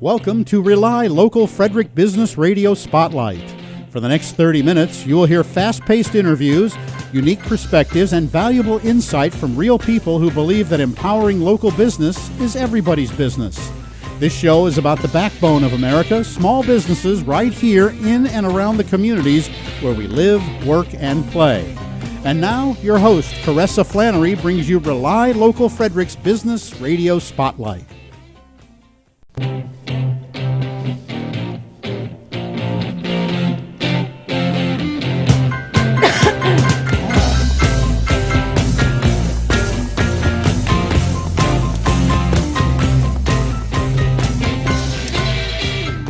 Welcome to RelyLocal Frederick Business Radio Spotlight. For the next 30 minutes, you will hear fast-paced interviews, unique perspectives, and valuable insight from real people who believe that empowering local business is everybody's business. This show is about the backbone of America, small businesses right here in and around the communities where we live, work, and play. And now, your host, Caressa Flannery, brings you RelyLocal Frederick's Business Radio Spotlight.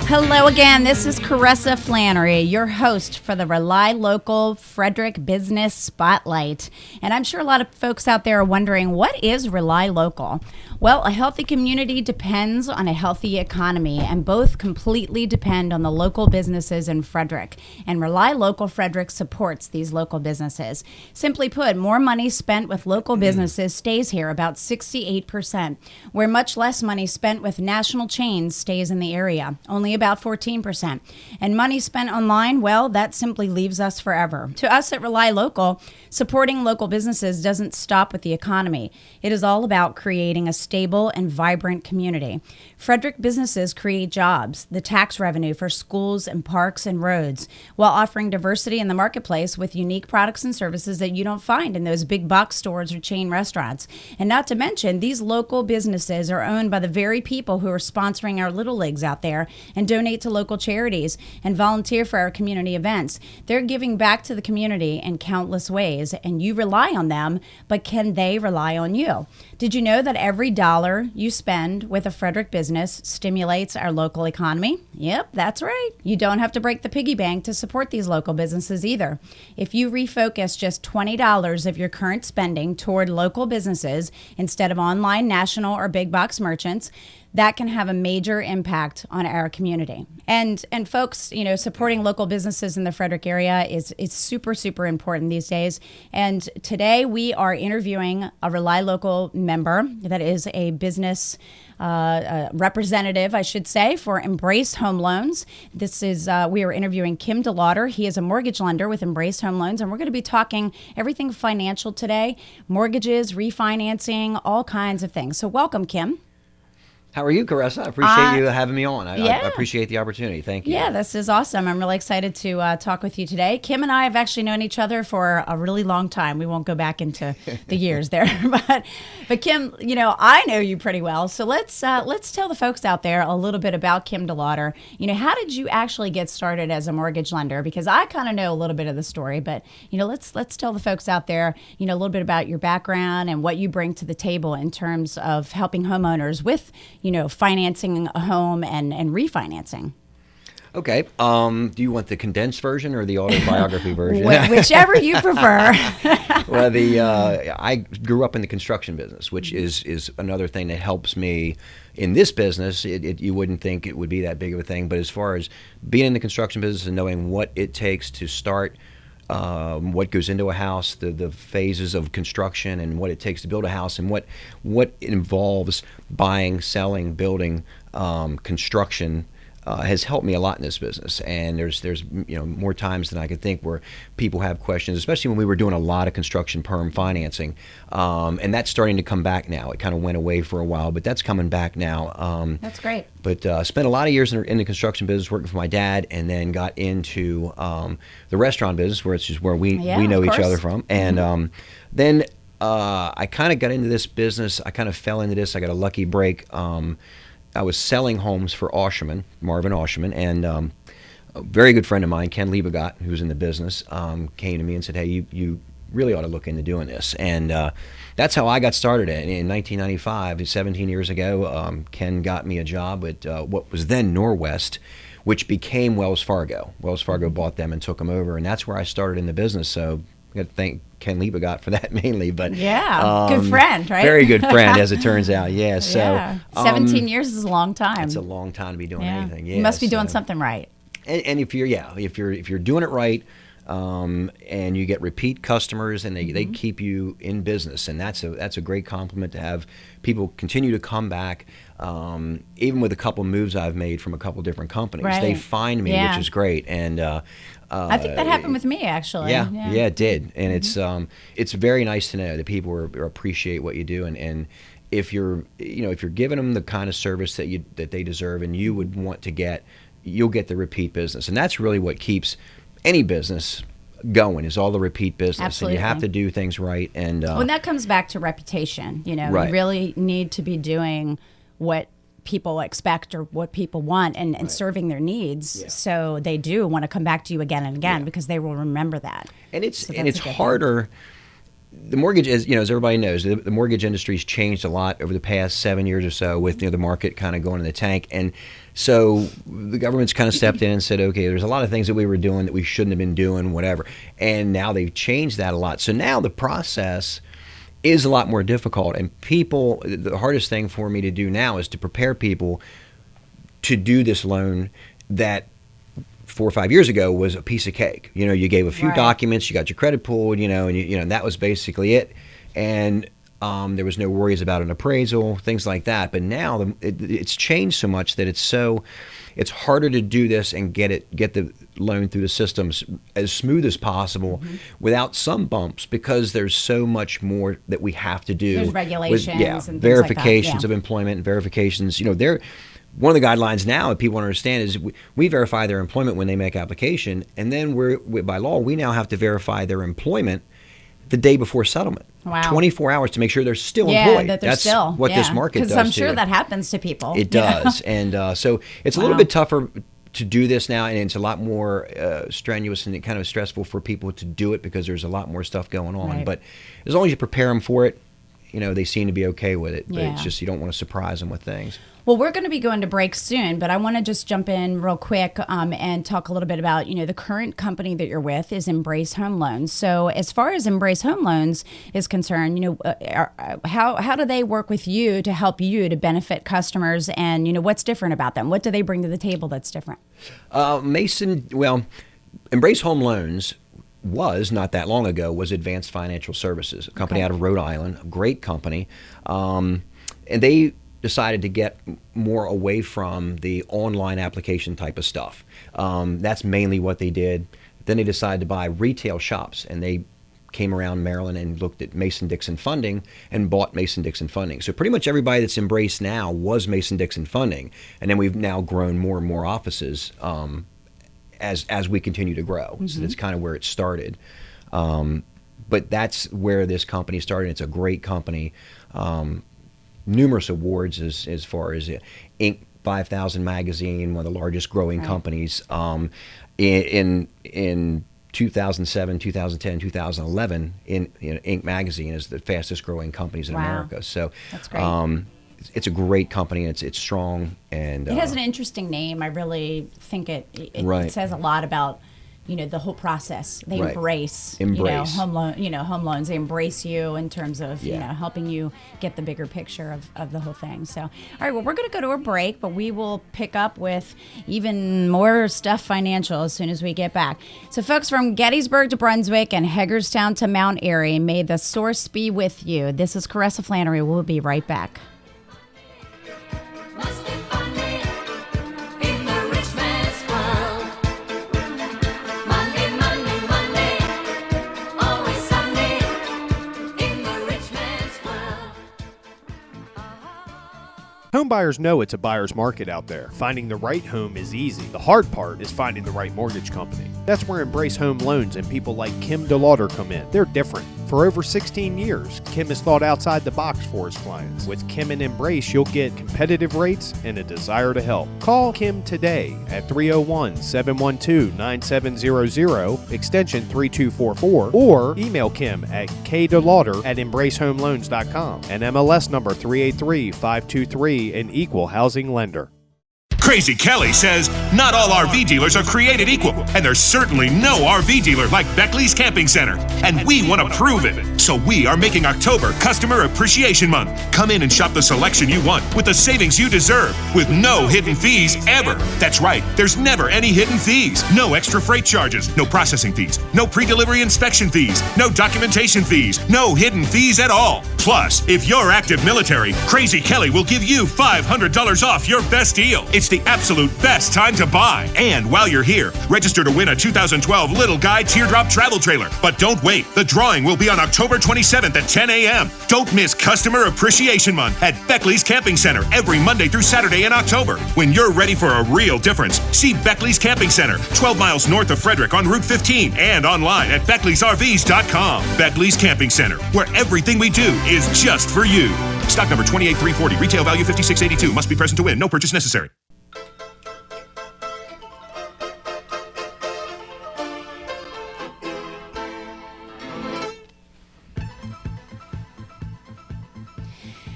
Hello again, this is Caressa Flannery, your host for the RelyLocal Frederick Business Spotlight. And I'm sure a lot of folks out there are wondering, what is RelyLocal? Well, a healthy community depends on a healthy economy, and both completely depend on the local businesses in Frederick. And RelyLocal Frederick supports these local businesses. Simply put, more money spent with local businesses stays here, about 68%, where much less money spent with national chains stays in the area, only about 14%. And money spent online, well, that simply leaves us forever. To us at RelyLocal, supporting local businesses doesn't stop with the economy. It is all about creating a stable and vibrant community. Frederick businesses create jobs, the tax revenue for schools and parks and roads, while offering diversity in the marketplace with unique products and services that you don't find in those big box stores or chain restaurants. And not to mention, these local businesses are owned by the very people who are sponsoring our Little Leagues out there and donate to local charities and volunteer for our community events. They're giving back to the community in countless ways, and you rely on them, but can they rely on you? Did you know that every dollar you spend with a Frederick business stimulates our local economy? Yep, that's right. You don't have to break the piggy bank to support these local businesses either. If you refocus just $20 of your current spending toward local businesses instead of online, national, or big box merchants, that can have a major impact on our community. And folks, you know, supporting local businesses in the Frederick area is super, super important these days. And today we are interviewing a RelyLocal member that is a business representative, I should say, for Embrace Home Loans. This is, we are interviewing Kim Delauter. He is a mortgage lender with Embrace Home Loans, and we're going to be talking everything financial today, mortgages, refinancing, all kinds of things. So welcome, Kim. How are you, Caressa? I appreciate you having me on. I appreciate the opportunity. Thank you. Yeah, this is awesome. I'm really excited to talk with you today. Kim and I have actually known each other for a really long time. We won't go back into the years there, but Kim, you know, I know you pretty well. So let's tell the folks out there a little bit about Kim Delauter. You know, how did you actually get started as a mortgage lender? Because I kind of know a little bit of the story, but you know, let's tell the folks out there, you know, a little bit about your background and what you bring to the table in terms of helping homeowners with, you know, financing a home and refinancing. Okay. Do you want the condensed version or the autobiography version? Whichever you prefer. Well, I grew up in the construction business, which is another thing that helps me in this business. You wouldn't think it would be that big of a thing, but as far as being in the construction business and knowing what it takes to start, what goes into a house, the phases of construction, and what it takes to build a house, and what involves buying, selling, building, construction, has helped me a lot in this business. And there's you know, more times than I could think where people have questions, especially when we were doing a lot of construction perm financing, and that's starting to come back now. It kind of went away for a while, but that's coming back now. That's great. But spent a lot of years in the construction business working for my dad, and then got into the restaurant business, where it's just where we know each other from. And then I kind of got into this business. I kind of fell into this. I got a lucky break. I was selling homes for Marvin Osherman, and a very good friend of mine, Ken Liebegot, who's in the business, came to me and said, hey, you really ought to look into doing this. And that's how I got started. In 1995, 17 years ago, Ken got me a job at what was then Norwest, which became Wells Fargo. Wells Fargo bought them and took them over, and that's where I started in the business. So I got to thank Ken Liebegot for that mainly. But good friend, right? Very good friend, as it turns out. Yeah. So 17 years is a long time. It's a long time to be doing anything. Yeah, you must be doing something right. And if you're doing it right, and you get repeat customers, and they keep you in business, and that's a great compliment to have people continue to come back. even with a couple moves I've made from a couple different companies, right. they find me, which is great. And I think that happened with me, actually. Yeah, it did. And it's very nice to know that people appreciate what you do, and if you're giving them the kind of service that they deserve and you would want to get, you'll get the repeat business. And that's really what keeps any business going, is all the repeat business. Absolutely. And you have to do things right. And when that comes back to reputation, right. You really need to be doing what people expect or what people want, and right. serving their needs, so they do want to come back to you again and again, because they will remember that. And it's harder. The mortgage, as everybody knows, the mortgage industry's changed a lot over the past 7 years or so, with the market kind of going in the tank. And so the government's kind of stepped in and said, okay, there's a lot of things that we were doing that we shouldn't have been doing, whatever. And now they've changed that a lot. So now the process is a lot more difficult. And the hardest thing for me to do now is to prepare people to do this loan that 4 or 5 years ago was a piece of cake. You gave a few right. documents, you got your credit pulled, and that was basically it. And there was no worries about an appraisal, things like that. But now it's changed so much that it's harder to do this and get the loan through the systems as smooth as possible, mm-hmm. without some bumps, because there's so much more that we have to do. There's regulations and verifications things like that. of employment and verifications. One of the guidelines now that people want to understand is we verify their employment when they make application, and then by law, we now have to verify their employment the day before settlement. Wow. 24 hours to make sure they're still employed. That's what this market does. Because I'm sure that happens to people. It does. And so it's a little bit tougher to do this now, and it's a lot more strenuous and kind of stressful for people to do it, because there's a lot more stuff going on. Right. But as long as you prepare them for it, they seem to be okay with it. But Yeah. it's just you don't want to surprise them with things. Well, we're going to be going to break soon, but I want to just jump in real quick and talk a little bit about, the current company that you're with is Embrace Home Loans. So as far as Embrace Home Loans is concerned, how do they work with you to help you to benefit customers, and, what's different about them? What do they bring to the table that's different? Embrace Home Loans was, not that long ago, was Advanced Financial Services, a company out of Rhode Island, a great company. And they decided to get more away from the online application type of stuff. That's mainly what they did. Then they decided to buy retail shops, and they came around Maryland and looked at Mason-Dixon Funding and bought Mason-Dixon Funding. So pretty much everybody that's Embraced now was Mason-Dixon Funding. And then we've now grown more and more offices as we continue to grow. Mm-hmm. So that's kind of where it started. But that's where this company started. It's a great company. Numerous awards as far as Inc. 5000 magazine, one of the largest growing companies. In 2007, 2010, 2011, Inc. magazine is the fastest growing companies in America. So that's great. It's a great company. It's strong, and it has an interesting name. I really think it says a lot about the whole process. They embrace. Home loans. They embrace you in terms of helping you get the bigger picture of the whole thing. So, all right, well, we're going to go to a break, but we will pick up with even more stuff financial as soon as we get back. So, folks, from Gettysburg to Brunswick and Hagerstown to Mount Airy, may the source be with you. This is Caressa Flannery. We'll be right back. Home buyers know it's a buyer's market out there. Finding the right home is easy. The hard part is finding the right mortgage company. That's where Embrace Home Loans and people like Kim Delauter come in. They're different. For over 16 years, Kim has thought outside the box for his clients. With Kim and Embrace, you'll get competitive rates and a desire to help. Call Kim today at 301-712-9700, extension 3244, or email Kim at kdelauter@embracehomeloans.com, and MLS number 383523, an equal housing lender. Crazy Kelly says not all RV dealers are created equal, and there's certainly no RV dealer like Beckley's Camping Center. And we want to prove it. So we are making October Customer Appreciation Month. Come in and shop the selection you want with the savings you deserve, with no hidden fees ever. That's right, there's never any hidden fees. No extra freight charges, no processing fees, no pre-delivery inspection fees, no documentation fees, no hidden fees at all. Plus, if you're active military, Crazy Kelly will give you $500 off your best deal. It's the absolute best time to buy. And while you're here, register to win a 2012 Little Guy Teardrop Travel Trailer. But don't wait. The drawing will be on October 27th at 10 a.m. Don't miss Customer Appreciation Month at Beckley's Camping Center every Monday through Saturday in October. When you're ready for a real difference, see Beckley's Camping Center, 12 miles north of Frederick on Route 15 and online at Beckley'sRVs.com. Beckley's Camping Center, where everything we do is just for you. Stock number 28340, retail value 5682. Must be present to win. No purchase necessary.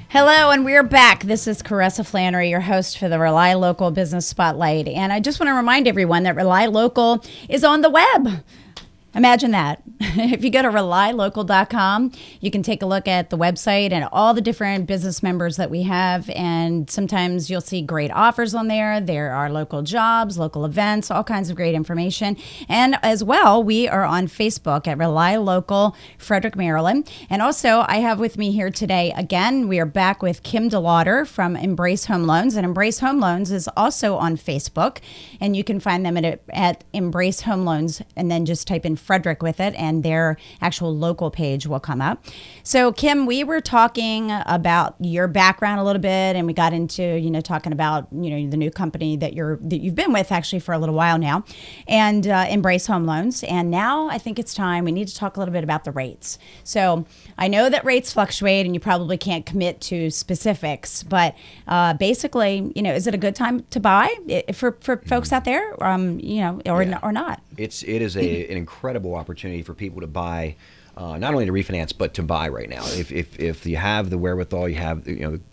Hello, and we're back. This is Caressa Flannery, your host for the RelyLocal Business Spotlight. And I just want to remind everyone that RelyLocal is on the web. Imagine that. If you go to RelyLocal.com, you can take a look at the website and all the different business members that we have. And sometimes you'll see great offers on there. There are local jobs, local events, all kinds of great information. And as well, we are on Facebook at RelyLocal Frederick, Maryland. And also, I have with me here today, again, we are back with Kim Delauter from Embrace Home Loans. And Embrace Home Loans is also on Facebook. And you can find them at Embrace Home Loans, and then just type in Frederick with it, and their actual local page will come up. So, Kim, we were talking about your background a little bit, and we got into, talking about, the new company that you've been with actually for a little while now, and Embrace Home Loans. And now I think it's time we need to talk a little bit about the rates. So I know that rates fluctuate, and you probably can't commit to specifics, but basically, is it a good time to buy for folks out there, or not? It is an incredible opportunity for people to buy, not only to refinance but to buy right now. If you have the wherewithal, you have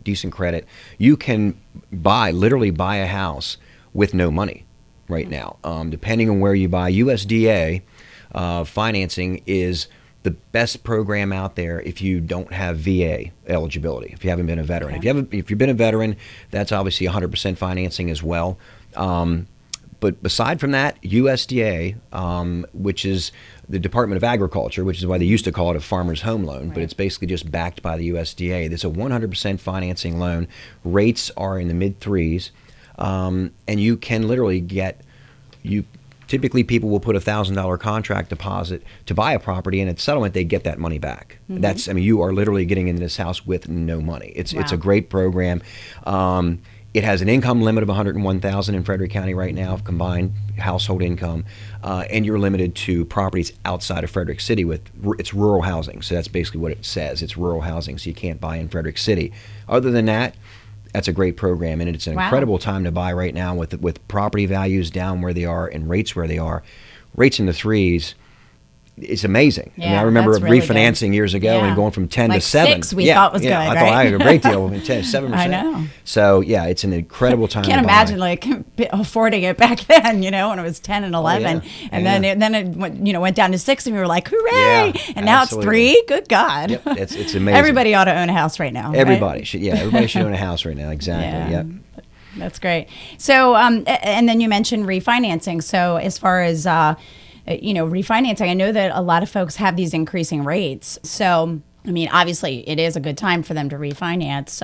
decent credit, you can literally buy a house with no money right now. Depending on where you buy, USDA financing is the best program out there if you don't have VA eligibility, if you haven't been a veteran. Okay. If you've been a veteran, that's obviously 100% financing as well. But aside from that, USDA, which is the Department of Agriculture, which is why they used to call it a farmer's home loan, right, but it's basically just backed by the USDA. There's a 100% financing loan. Rates are in the mid-3s, and you can literally typically people will put $1,000 contract deposit to buy a property, and at settlement they get that money back. Mm-hmm. You are literally getting into this house with no money. It's a great program. It has an income limit of $101,000 in Frederick County right now, of combined household income, and you're limited to properties outside of Frederick City it's rural housing. So that's basically what it says. It's rural housing, so you can't buy in Frederick City. Other than that, that's a great program, and it's an incredible time to buy right now with property values down where they are and rates where they are. Rates in the 3s. It's amazing. Yeah, I remember really refinancing good. years ago and going from 10 like to 7. 6 we thought was good, I right? thought I had a great deal from 10 to 7%. I know. So, it's an incredible time Can't to imagine buy. affording it back then, when it was 10 and 11. And then it went down to 6, and we were like, hooray! And now it's 3. Good God. Yep, it's amazing. Everybody ought to own a house right now. Everybody right? should. Yeah, everybody should own a house right now. Exactly. Yeah. Yep. That's great. So, and then you mentioned refinancing. So, as far as refinancing, I know that a lot of folks have these increasing rates. So, obviously, it is a good time for them to refinance.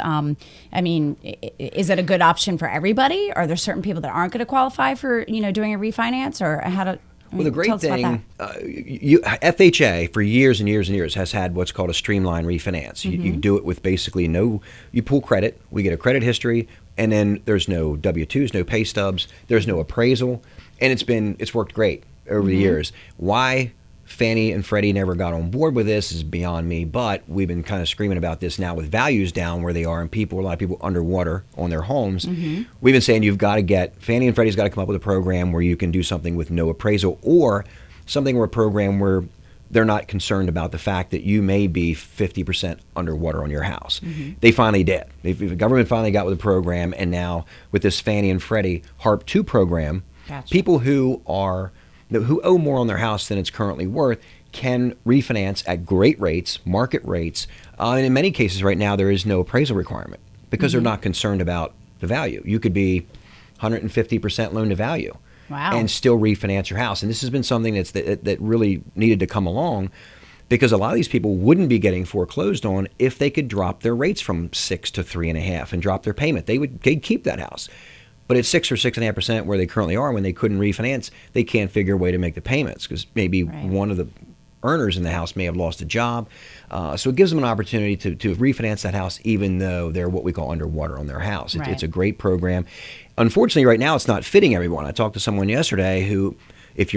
Is it a good option for everybody? Are there certain people that aren't going to qualify for, doing a refinance, or how to? Well, the great thing, FHA for years and years and years has had what's called a streamlined refinance. You do it with basically you pull credit, we get a credit history, and then there's no W-2s, no pay stubs, there's no appraisal, and it's worked great over the years. Why Fannie and Freddie never got on board with this is beyond me, but we've been kind of screaming about this now with values down where they are and a lot of people underwater on their homes. We've been saying Fannie and Freddie's got to come up with a program where you can do something with no appraisal, or something where a program where they're not concerned about the fact that you may be 50% underwater on your house. They finally did. The government finally got with the program, and now with this Fannie and Freddie HARP 2 program, people who owe more on their house than it's currently worth can refinance at great rates, market rates. And in many cases right now, there is no appraisal requirement because they're not concerned about the value. You could be 150% loan to value. Wow. And still refinance your house. And this has been something that really needed to come along, because a lot of these people wouldn't be getting foreclosed on if they could drop their rates from 6 to 3.5 and drop their payment. They'd keep that house. But at 6 or 6.5% where they currently are, when they couldn't refinance, they can't figure a way to make the payments because maybe one of the earners in the house may have lost a job. So it gives them an opportunity to refinance that house even though they're what we call underwater on their house. It's a great program. Unfortunately, right now, it's not fitting everyone. I talked to someone yesterday who, if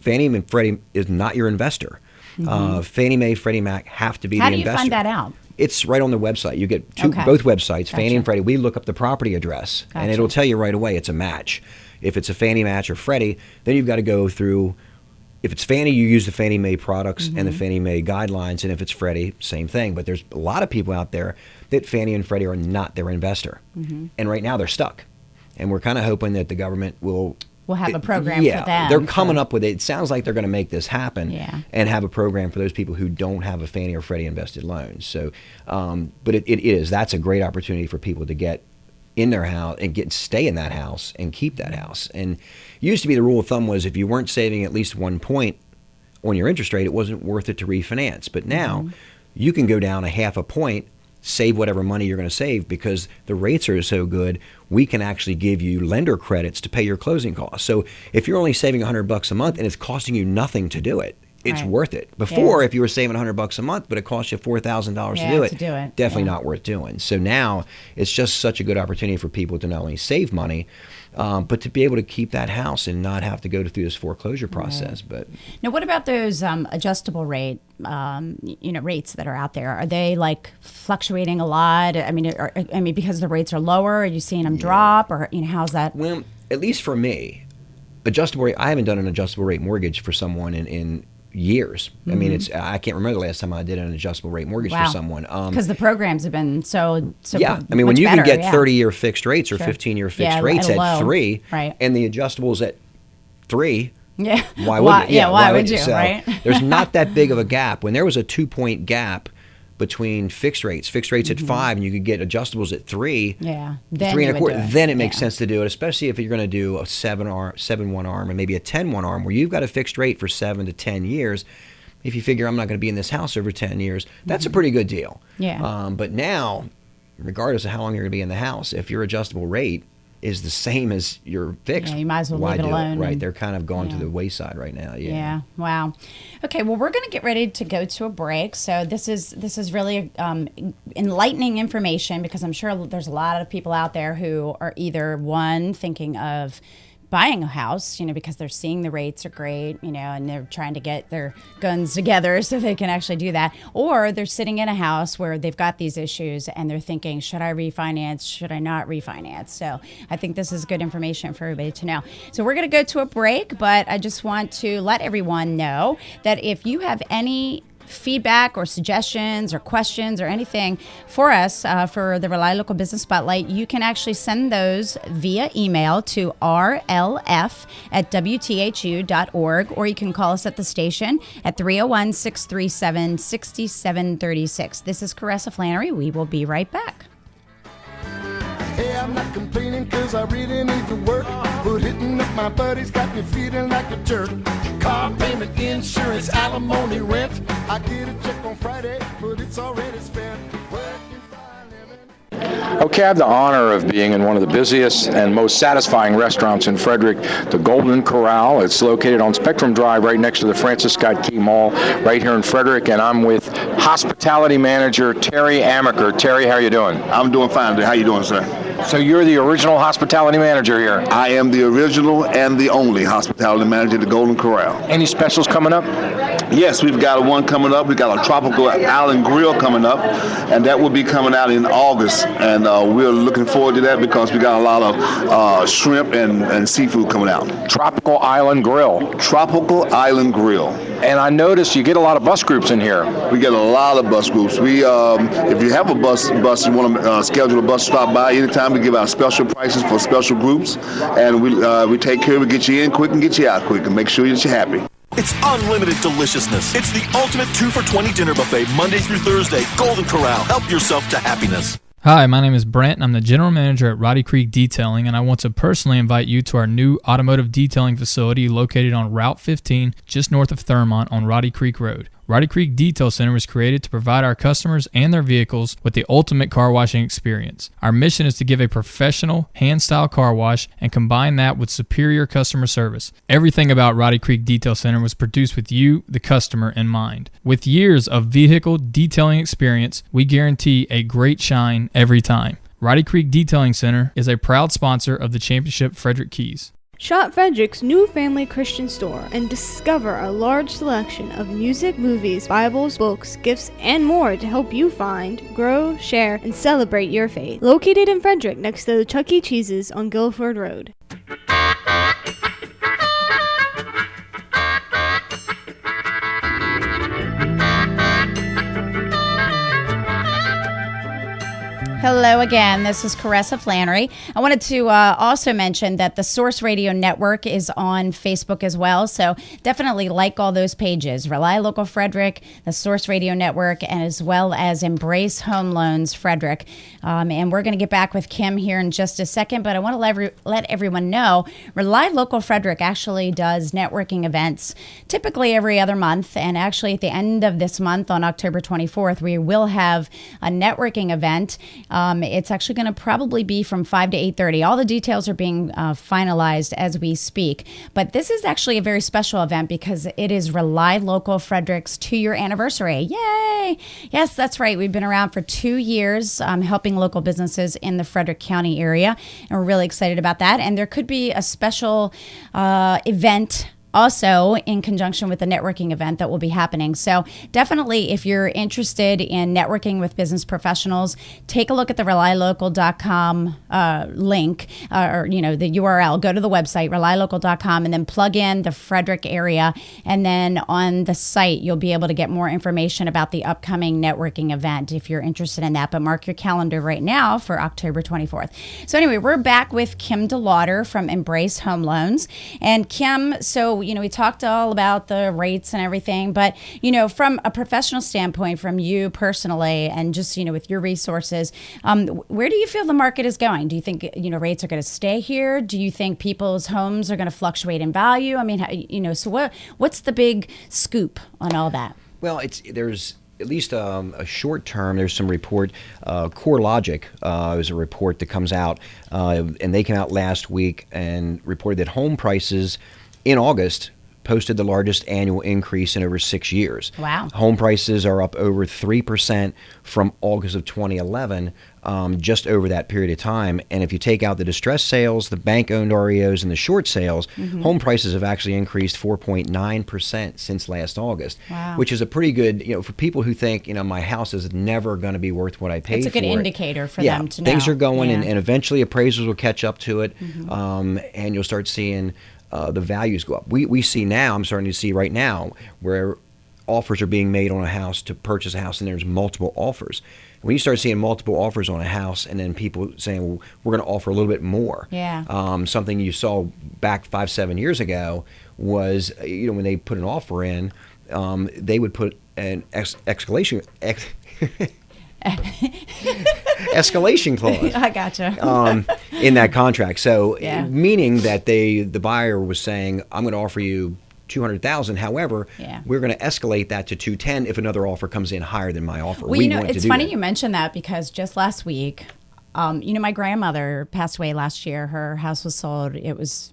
Fannie and Freddie is not your investor, Fannie Mae, Freddie Mac have to be the investor. How do you find that out? It's right on the website. You get both websites, Fannie and Freddie. We look up the property address, and it'll tell you right away it's a match. If it's a Fannie match or Freddie, then you've got to go through. If it's Fannie, you use the Fannie Mae products and the Fannie Mae guidelines, and if it's Freddie, same thing. But there's a lot of people out there that Fannie and Freddie are not their investor, and right now they're stuck. And we're kind of hoping that the government will have a program for them. They're coming up with it. It sounds like they're going to make this happen and have a program for those people who don't have a Fannie or Freddie invested loan. So, but it is. That's a great opportunity for people to get in their house and stay in that house and keep that house. And used to be the rule of thumb was if you weren't saving at least 1 point on your interest rate, it wasn't worth it to refinance. But now you can go down a 0.5 point, save whatever money you're going to save because the rates are so good. We can actually give you lender credits to pay your closing costs. So if you're only saving $100 a month and it's costing you nothing to do it, it's worth it. Before, if you were saving $100 a month, but it cost you $4,000 to do it, definitely not worth doing. So now it's just such a good opportunity for people to not only save money, but to be able to keep that house and not have to go through this foreclosure process. But now, what about those adjustable rate, rates that are out there? Are they like fluctuating a lot? I mean, because the rates are lower, are you seeing them drop, or how's that? Well, at least for me, adjustable rate. I haven't done an adjustable rate mortgage for someone in years. I mean, I can't remember the last time I did an adjustable rate mortgage for someone. Because the programs have been so yeah. I mean, when you can get 30-year fixed rates or 15-year fixed rates at 3, and the adjustable is at 3, why wouldn't you? Why would you? So there's not that big of a gap. When there was a 2-point gap between fixed rates at 5, and you could get adjustables at 3, 3 1/4, then it makes sense to do it, especially if you're going to do a 7-1 arm and maybe a 10-1 arm where you've got a fixed rate for 7 to 10 years. If you figure I'm not going to be in this house over 10 years, that's a pretty good deal. But now, regardless of how long you're going to be in the house, if your adjustable rate is the same as your fixed, you might as well leave it alone. Right, they're kind of gone to the wayside right now. Wow. Okay, well, we're going to get ready to go to a break. So this is really enlightening information, because I'm sure there's a lot of people out there who are either thinking of buying a house, because they're seeing the rates are great, and they're trying to get their guns together so they can actually do that. Or they're sitting in a house where they've got these issues and they're thinking, should I refinance? Should I not refinance? So I think this is good information for everybody to know. So we're going to go to a break, but I just want to let everyone know that if you have any feedback or suggestions or questions or anything for us for the RelyLocal Business Spotlight, you can actually send those via email to rlf@wthu.org, or you can call us at the station at 301-637-6736. This is Caressa Flannery. We will be right back. Hey, I'm not complaining because I really need to work, but hitting up my buddies got me feeling like a jerk. Car payment, insurance, alimony, rent. I get a check on Friday, but it's already spent. Okay, I have the honor of being in one of the busiest and most satisfying restaurants in Frederick, the Golden Corral. It's located on Spectrum Drive right next to the Francis Scott Key Mall right here in Frederick, and I'm with hospitality manager Terry Amaker. Terry, how are you doing? I'm doing fine. How you doing, sir? So you're the original hospitality manager here? I am the original and the only hospitality manager at the Golden Corral. Any specials coming up? Yes, we've got one coming up. We've got a Tropical Island Grill coming up, and that will be coming out in August. And we're looking forward to that because we got a lot of shrimp and seafood coming out. Tropical Island Grill. Tropical Island Grill. And I noticed you get a lot of bus groups in here. We get a lot of bus groups. We, if you have a bus, you want to schedule a bus to stop by anytime. We give out special prices for special groups, and we take care of it, get you in quick and get you out quick, and make sure that you're happy. It's unlimited deliciousness. It's the ultimate 2 for $20 dinner buffet, Monday through Thursday. Golden Corral. Help yourself to happiness. Hi, my name is Brent, and I'm the General Manager at Roddy Creek Detailing, and I want to personally invite you to our new automotive detailing facility located on Route 15, just north of Thurmont on Roddy Creek Road. Roddy Creek Detail Center was created to provide our customers and their vehicles with the ultimate car washing experience. Our mission is to give a professional, hand-style car wash and combine that with superior customer service. Everything about Roddy Creek Detail Center was produced with you, the customer, in mind. With years of vehicle detailing experience, we guarantee a great shine every time. Roddy Creek Detailing Center is a proud sponsor of the Championship Frederick Keys. Shop Frederick's new family Christian store and discover a large selection of music, movies, Bibles, books, gifts, and more to help you find, grow, share, and celebrate your faith. Located in Frederick next to the Chuck E. Cheese's on Guilford Road. Hello again. This is Caressa Flannery. I wanted to also mention that the Source Radio Network is on Facebook as well. So definitely like all those pages. RelyLocal Frederick, the Source Radio Network, and as well as Embrace Home Loans Frederick. And we're going to get back with Kim here in just a second. But I want to let everyone know RelyLocal Frederick actually does networking events typically every other month. And actually at the end of this month on October 24th, we will have a networking event. It's actually going to probably be from 5 to 8:30. All the details are being finalized as we speak. But this is actually a very special event because it is RelyLocal Frederick's 2-year anniversary. Yay! Yes, that's right. We've been around for 2 years helping local businesses in the Frederick County area. And we're really excited about that. And there could be a special event also in conjunction with the networking event that will be happening. So definitely, if you're interested in networking with business professionals, take a look at the RelyLocal.com link, or the URL. Go to the website, RelyLocal.com, and then plug in the Frederick area. And then on the site, you'll be able to get more information about the upcoming networking event if you're interested in that. But mark your calendar right now for October 24th. So anyway, we're back with Kim Delauter from Embrace Home Loans. And Kim, so we talked all about the rates and everything, but, from a professional standpoint, from you personally, and just, with your resources, where do you feel the market is going? Do you think, rates are going to stay here? Do you think people's homes are going to fluctuate in value? I mean, so what's the big scoop on all that? Well, there's at least a short term. There's some report. CoreLogic is a report that comes out, and they came out last week and reported that home prices in August posted the largest annual increase in over 6 years. Wow. Home prices are up over 3% from August of 2011, just over that period of time. And if you take out the distressed sales, the bank-owned REOs, and the short sales, home prices have actually increased 4.9% since last August, wow, which is a pretty good, for people who think, my house is never going to be worth what I paid for it. It's a good indicator for them to know. Things are going, and eventually appraisals will catch up to it, and you'll start seeing the values go up. We see now, I'm starting to see right now, where offers are being made on a house to purchase a house, and there's multiple offers. When you start seeing multiple offers on a house, and then people saying, well, we're going to offer a little bit more. Yeah. Something you saw back 5-7 years ago was, when they put an offer in, they would put an escalation clause. I gotcha. In that contract. So yeah, meaning that the buyer was saying, I'm going to offer you $200,000. However, we're going to escalate that to $210,000 if another offer comes in higher than my offer. Well, it's funny you mentioned that because just last week, My grandmother passed away last year. Her house was sold. It was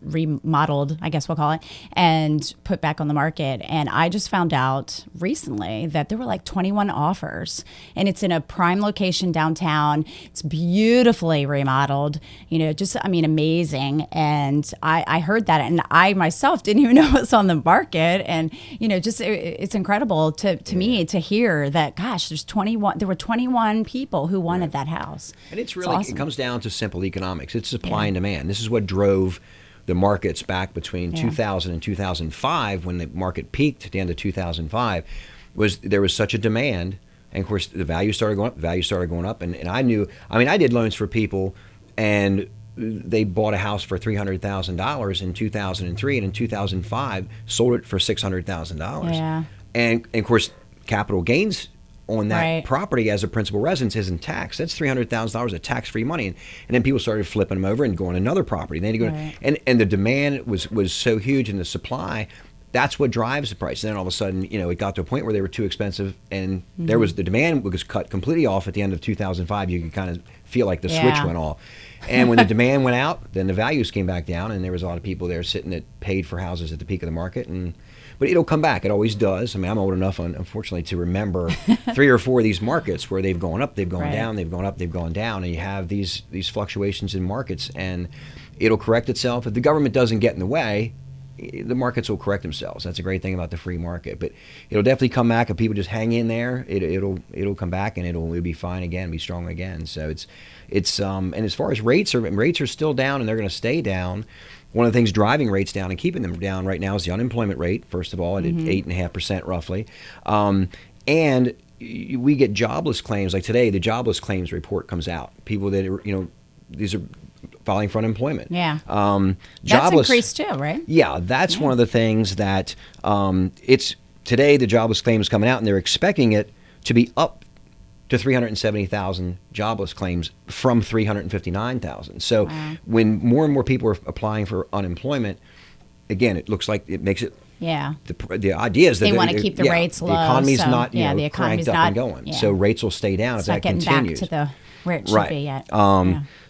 remodeled, I guess we'll call it, and put back on the market. And I just found out recently that there were like 21 offers, and it's in a prime location downtown. It's beautifully remodeled, amazing. And I heard that, and I myself didn't even know it was on the market. And, it's incredible to me to hear that, gosh, there were 21 people who wanted that house. And it's really, awesome. It comes down to simple economics. It's supply and demand. This is what drove the markets back between 2000 and 2005, when the market peaked at the end of 2005, there was such a demand. And of course, the value started going up. And I did loans for people, and they bought a house for $300,000 in 2003, and in 2005 sold it for $600,000. Yeah. And of course, capital gains on that property as a principal residence isn't taxed. That's $300,000 of tax-free money, and then people started flipping them over and going to another property. And then and the demand was so huge, and the supply, that's what drives the price. And then all of a sudden, it got to a point where they were too expensive, and the demand was cut completely off at the end of 2005. You could kind of feel like the switch went off. And when the demand went out, then the values came back down, and there was a lot of people there sitting that paid for houses at the peak of the market. But it'll come back. It always does. I'm old enough, unfortunately, to remember 3 or 4 of these markets where they've gone up, they've gone down, they've gone up, they've gone down, and you have these fluctuations in markets, and it'll correct itself. If the government doesn't get in the way, the markets will correct themselves. That's a great thing about the free market. But it'll definitely come back if people just hang in there. It'll come back, and it'll be fine again, be strong again. So it's and as far as rates are still down, and they're going to stay down. One of the things driving rates down and keeping them down right now is the unemployment rate, first of all, at 8.5% roughly. And we get jobless claims. Like today, the jobless claims report comes out. People that are, these are filing for unemployment. Yeah. That's increased too, right? Yeah, that's one of the things that it's today, the jobless claim is coming out, and they're expecting it to be up to 370,000 jobless claims from 359,000. So when more and more people are applying for unemployment, again, it looks like it makes it. Yeah. The idea is that they want to keep the rates low. The economy's so, not the economy's cranked up not, and going. Yeah. So rates will stay down if that continues. It's not getting back to where it should be yet.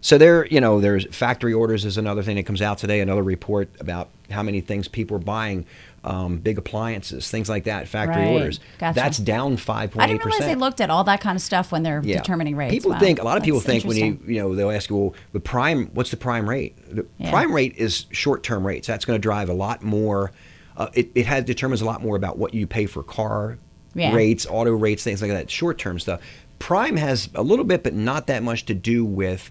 So there's factory orders is another thing that comes out today. Another report about how many things people are buying. Big appliances, things like that, factory orders. Gotcha. That's down 5.8%. I didn't realize they looked at all that kind of stuff when they're determining rates. A lot of people think when they'll ask you, well, the prime, what's the prime rate? The prime rate is short-term rates. That's going to drive a lot more. It determines a lot more about what you pay for car rates, auto rates, things like that, short-term stuff. Prime has a little bit, but not that much to do with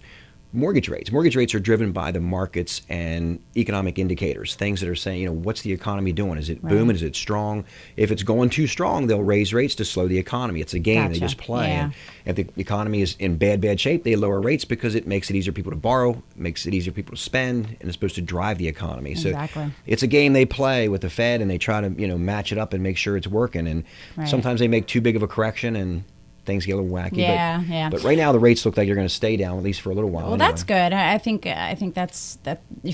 mortgage rates. Mortgage rates are driven by the markets and economic indicators, things that are saying, what's the economy doing? Is it booming? Is it strong? If it's going too strong, they'll raise rates to slow the economy. It's a game. They just play. Yeah. And if the economy is in bad shape, they lower rates because it makes it easier for people to borrow, makes it easier for people to spend, and it's supposed to drive the economy. Exactly. So it's a game they play with the Fed, and they try to, match it up and make sure it's working. And sometimes they make too big of a correction, and things get a little wacky. But right now the rates look like they're going to stay down at least for a little while. Well, that's good. I think that's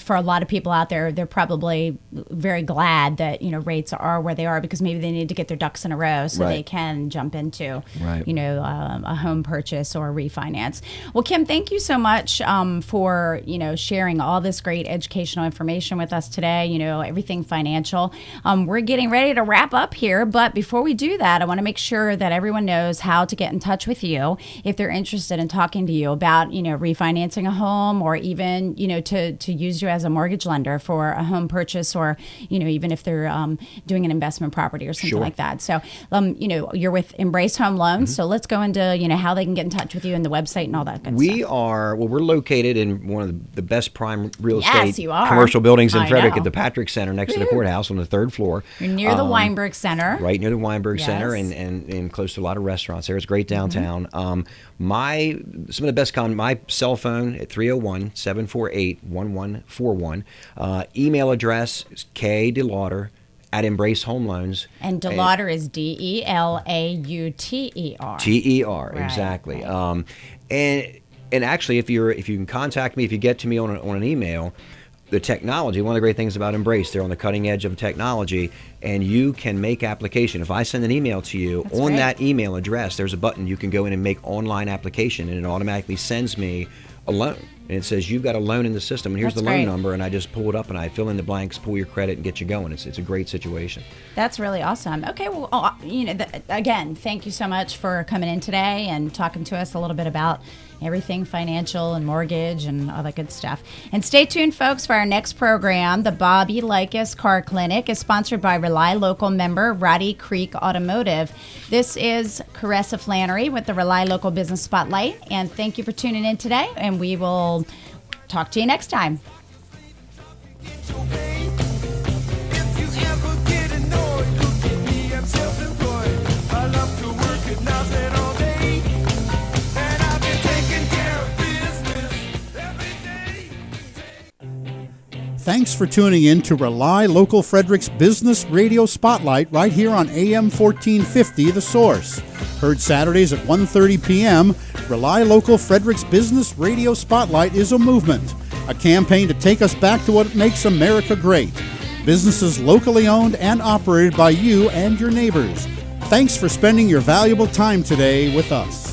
for a lot of people out there. They're probably very glad that rates are where they are, because maybe they need to get their ducks in a row so they can jump into a home purchase or refinance. Well, Kim, thank you so much for sharing all this great educational information with us today. Everything financial. We're getting ready to wrap up here, but before we do that, I want to make sure that everyone knows how to get in touch with you if they're interested in talking to you about refinancing a home, or even to use you as a mortgage lender for a home purchase, or even if they're doing an investment property or something like that. So you're with Embrace Home Loans, so let's go into how they can get in touch with you and the website and all that good stuff. We're located in one of the best prime real estate commercial buildings in Frederick at the Patrick Center next to the courthouse on the 3rd floor. You're near the Weinberg Center. Right near the Weinberg Center, and close to a lot of restaurants there. It's great downtown. Some of the best my cell phone at 301-748-1141. Email address is Delauter at Embrace Home Loans. And Delauter is Delauter. Ter, exactly. Right. And actually, if you can contact me, if you get to me on an email, the technology, one of the great things about Embrace, they're on the cutting edge of technology, and you can make application. If I send an email to you, That's on great. that email address, there's a button you can go in and make online application, and it automatically sends me a loan. And it says, you've got a loan in the system, and here's That's the loan great. number, and I just pull it up, and I fill in the blanks, pull your credit, and get you going. It's a great situation. That's really awesome. Okay, well, again, thank you so much for coming in today and talking to us a little bit about everything financial and mortgage and all that good stuff. And stay tuned, folks, for our next program. The Bobby Likas Car Clinic is sponsored by RelyLocal member Roddy Creek Automotive. This is Caressa Flannery with the RelyLocal Business Spotlight, and thank you for tuning in today, and we will talk to you next time. Thanks for tuning in to RelyLocal Frederick's Business Radio Spotlight right here on AM 1450, The Source. Heard Saturdays at 1:30 p.m., RelyLocal Frederick's Business Radio Spotlight is a movement, a campaign to take us back to what makes America great. Businesses locally owned and operated by you and your neighbors. Thanks for spending your valuable time today with us.